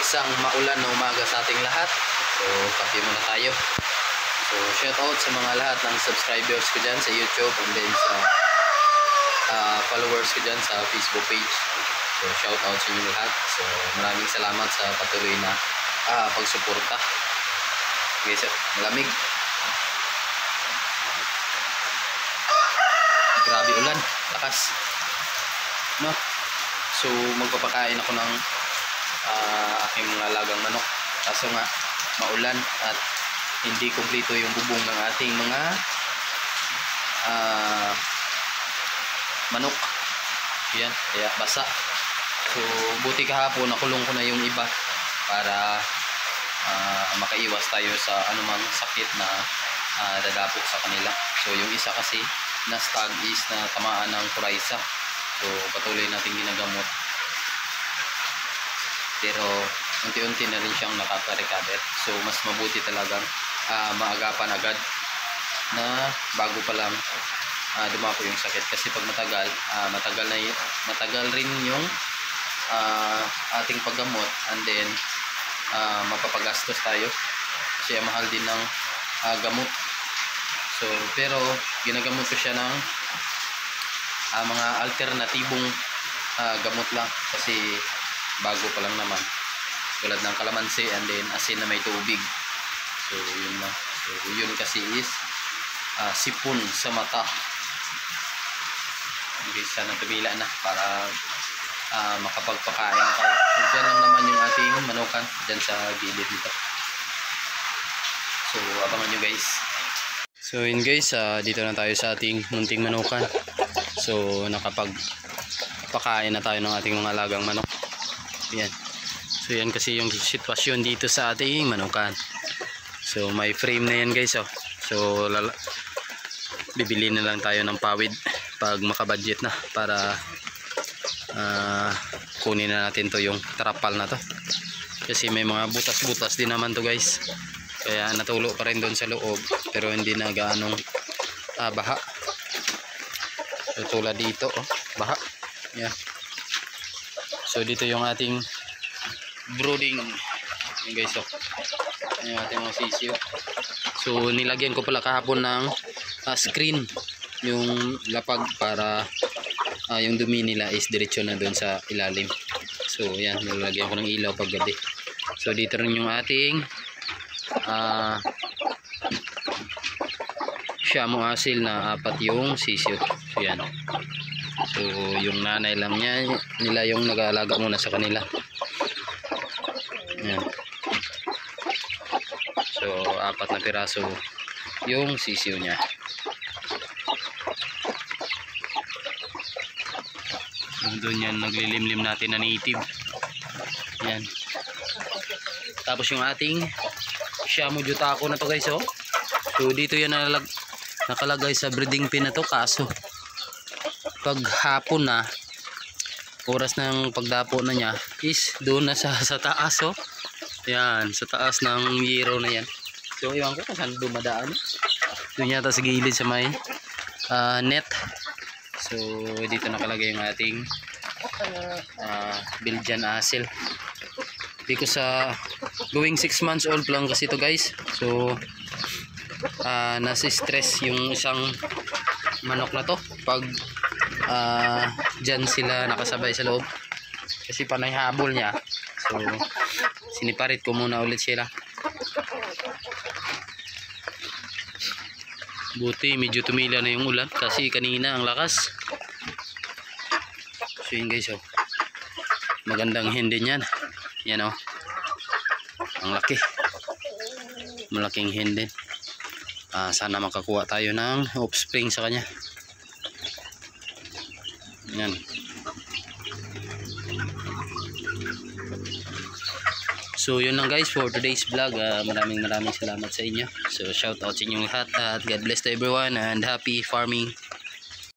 isang maulan na umaga sa ating lahat. So, kape muna tayo. So, shout out sa mga lahat ng subscribers ko dyan sa YouTube and then sa followers ko dyan sa Facebook page. So, shout out sa inyo lahat. So, maraming salamat sa patuloy na pagsuporta. Okay, so, malamig. Grabe ulan, lakas. No? So, magpapakain ako ng aking mga alagang manok. Kaso nga, maulan at hindi kumpleto yung bubong ng ating mga manok. Yan, kaya basa. So, buti kahapon nakulong ko na yung iba para makaiwas tayo sa anumang sakit na dadapok sa kanila. So, yung isa kasi na stag is na tamaan ng coryza. So, patuloy natin ginagamot. Pero unti-unti na rin siyang nakaka-recover. So mas mabuti talagang maagapan agad na bago pa lang dumako yung sakit. Kasi pag matagal rin yung ating paggamot, and then mapapagastos tayo kasi mahal din ng gamot. So pero ginagamot ko siya ng mga alternatibong gamot lang kasi bago pa lang naman, tulad ng kalamansi and then asin na may tubig. So yun na. So yun kasi is sipon sa mata. Okay, sana tumila na para makapagpakain na tayo. So dyan lang naman yung ating manukan dyan sa gilid dito. So abangan nyo guys. So yun guys, dito na tayo sa ating munting manukan. So nakapagpakain na tayo ng ating mga alagang manok. Yan. So yan kasi yung sitwasyon dito sa ating manukan. So may frame na yan guys. So bibili na lang tayo ng pawid pag makabudget na para kunin na natin to yung trapal na to. Kasi may mga butas-butas din naman to guys. Kaya natulo pa rin doon sa loob pero hindi na gaanong baha. So tulad dito baha. Yan. So dito yung ating brooding yung guys. Yung ating mga sisiyo. So nilagyan ko pala kahapon ng screen yung lapag para yung dumi nila is diretso na doon sa ilalim. So yan, nilagyan ko ng ilaw pag gabi. So dito rin yung ating Shamo asil na 4 yung sisiyo. So yan. So yung nanay lang nila yung nag-aalaga muna sa kanila. Yan. So 4 na piraso yung sisiyo niya. So doon yan naglilimlim natin na native. Yan. Tapos yung ating Shamo Jutako na to guys. So dito yan nakalagay sa breeding pin na to, kaso pag hapon na, oras ng pagdapo na niya is doon na sa taas. Yan, sa taas ng yero na yan. So iwan ko kung saan dumadaan. Doon yata sa gilid sa may net. So dito nakalagay yung ating Belgian Asil. Because going 6 months old lang kasi to guys. So nasa stress yung isang manok na to pag dyan sila nakasabay sa loob kasi panay habol niya. So siniparit ko muna ulit sila. Buti medyo tumila na yung ulan kasi kanina ang lakas. So yun guys, magandang hindi yan. Yan ang laki, malaking hindi. Sana makakuha tayo ng offspring sa kanya. Yan. So yun lang guys for today's vlog. Maraming salamat sa inyo. So shout out sa inyong lahat at God bless to everyone and happy farming.